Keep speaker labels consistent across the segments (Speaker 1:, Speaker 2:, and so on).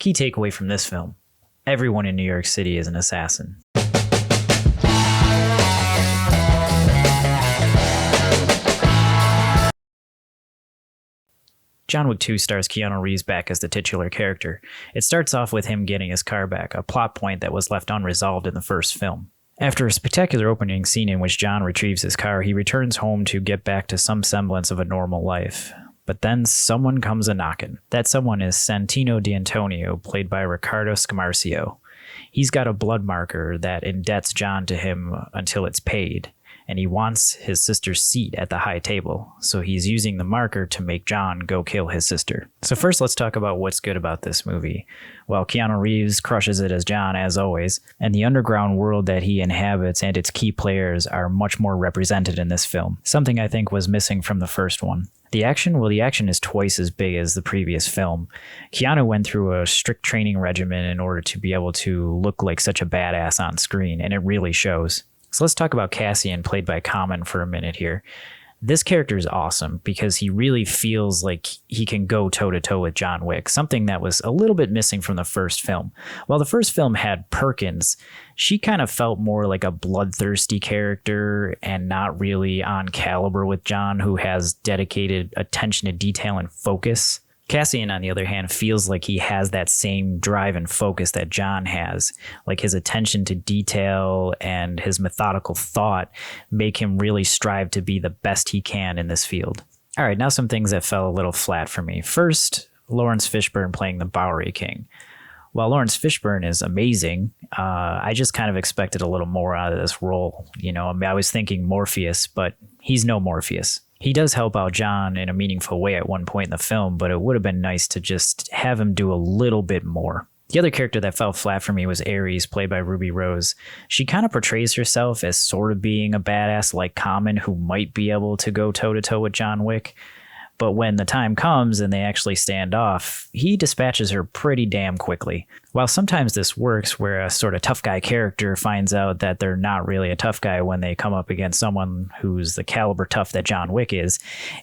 Speaker 1: Key takeaway from this film: everyone in New York City is an assassin. John Wick 2 stars Keanu Reeves back as the titular character. It starts off with him getting his car back, a plot point that was left unresolved in the first film. After a spectacular opening scene in which John retrieves his car, he returns home to get back to some semblance of a normal life. But then someone comes a-knockin'. That someone is Santino D'Antonio, played by Riccardo Scamarcio. He's got a blood marker that indebts John to him until it's paid, and he wants his sister's seat at the high table, so he's using the marker to make John go kill his sister. So first, let's talk about what's good about this movie. Well, Keanu Reeves crushes it as John, as always, and the underground world that he inhabits and its key players are much more represented in this film, something I think was missing from the first one. The action is twice as big as the previous film. Keanu went through a strict training regimen in order to be able to look like such a badass on screen, and it really shows. So let's talk about Cassian, played by Common, for a minute here. This character is awesome because he really feels like he can go toe-to-toe with John Wick, something that was a little bit missing from the first film. While the first film had Perkins, she kind of felt more like a bloodthirsty character and not really on caliber with John, who has dedicated attention to detail and focus. Cassian, on the other hand, feels like he has that same drive and focus that John has. Like his attention to detail and his methodical thought make him really strive to be the best he can in this field. All right, now some things that fell a little flat for me. First, Lawrence Fishburne playing the Bowery King. While Lawrence Fishburne is amazing, I just kind of expected a little more out of this role. You know, I was thinking Morpheus, but he's no Morpheus. He does help out John in a meaningful way at one point in the film, but it would have been nice to just have him do a little bit more. The other character that fell flat for me was Ares, played by Ruby Rose. She kind of portrays herself as sort of being a badass like Common, who might be able to go toe-to-toe with John Wick. But when the time comes and they actually stand off, he dispatches her pretty damn quickly. While sometimes this works, where a sort of tough guy character finds out that they're not really a tough guy when they come up against someone who's the caliber tough that John Wick is,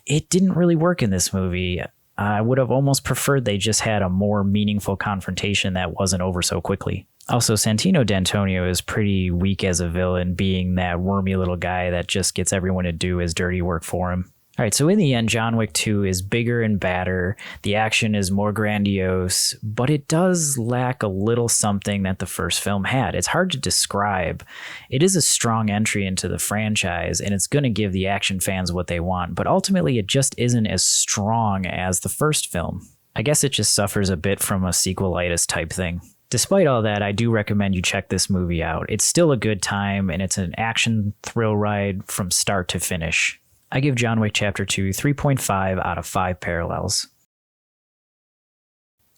Speaker 1: it didn't really work in this movie. I would have almost preferred they just had a more meaningful confrontation that wasn't over so quickly. Also, Santino D'Antonio is pretty weak as a villain, being that wormy little guy that just gets everyone to do his dirty work for him. All right, so in the end, John Wick 2 is bigger and badder, the action is more grandiose, but it does lack a little something that the first film had. It's hard to describe. It is a strong entry into the franchise, and it's going to give the action fans what they want, but ultimately it just isn't as strong as the first film. I guess it just suffers a bit from a sequelitis type thing. Despite all that, I do recommend you check this movie out. It's still a good time, and it's an action thrill ride from start to finish. I give John Wick Chapter 2 3.5 out of 5 parallels.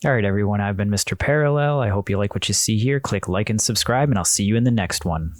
Speaker 1: Alright everyone, I've been Mr. Parallel. I hope you like what you see here. Click like and subscribe, and I'll see you in the next one.